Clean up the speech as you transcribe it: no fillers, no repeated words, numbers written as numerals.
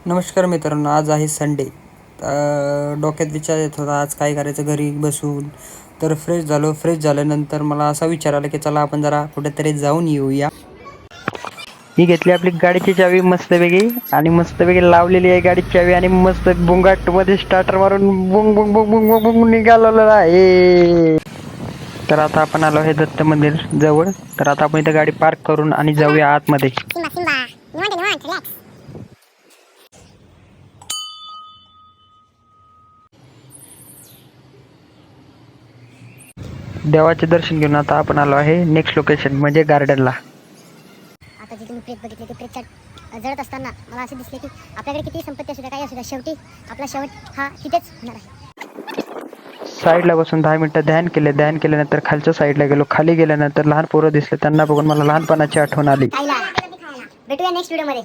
नमस्कार मित्रांनो, आज आहे संडे. डोक्यात विचार येत होता आज काय करायचं घरी बसून. तर फ्रेश झाल्यानंतर मला असा विचार आला की चला आपण जरा कुठेतरी जाऊन येऊया. ही घेतली आपली गाडीची चावी मस्तपैकी आणि मस्तपैकी लावलेली आहे गाडीची चावी आणि मस्त बुंगाट मध्ये स्टार्टर मारून बुंग बुंग बुंग बुंग बुंग बुंग निघालेलं आहे. तर आता आपण आलो आहे दत्त मंदिर जवळ. तर आता आपण इथं गाडी पार्क करून आणि जाऊया आतमध्ये. देवाचे दर्शन घेऊन आता आपण आलो आहे नेक्स्ट लोकेशन म्हणजे गार्डनला. आता जी तुम्ही प्रेत बघितले ते प्रेतच्या जळत असताना मला असे दिसले की आपल्याकडे किती संपत्ती असू द्या काही असू द्या शेवटी आपला शेवट हा तिथेच होणार आहे. साईडला बसून 10 मिनिटं ध्यान केल्यानंतर खालच्या साईडला गेलो. खाली गेल्यानंतर लहान पोरं दिसले, त्यांना बघून मला लहानपणाची आठवण आली. भेटूया नेक्स्ट व्हिडिओ मध्ये.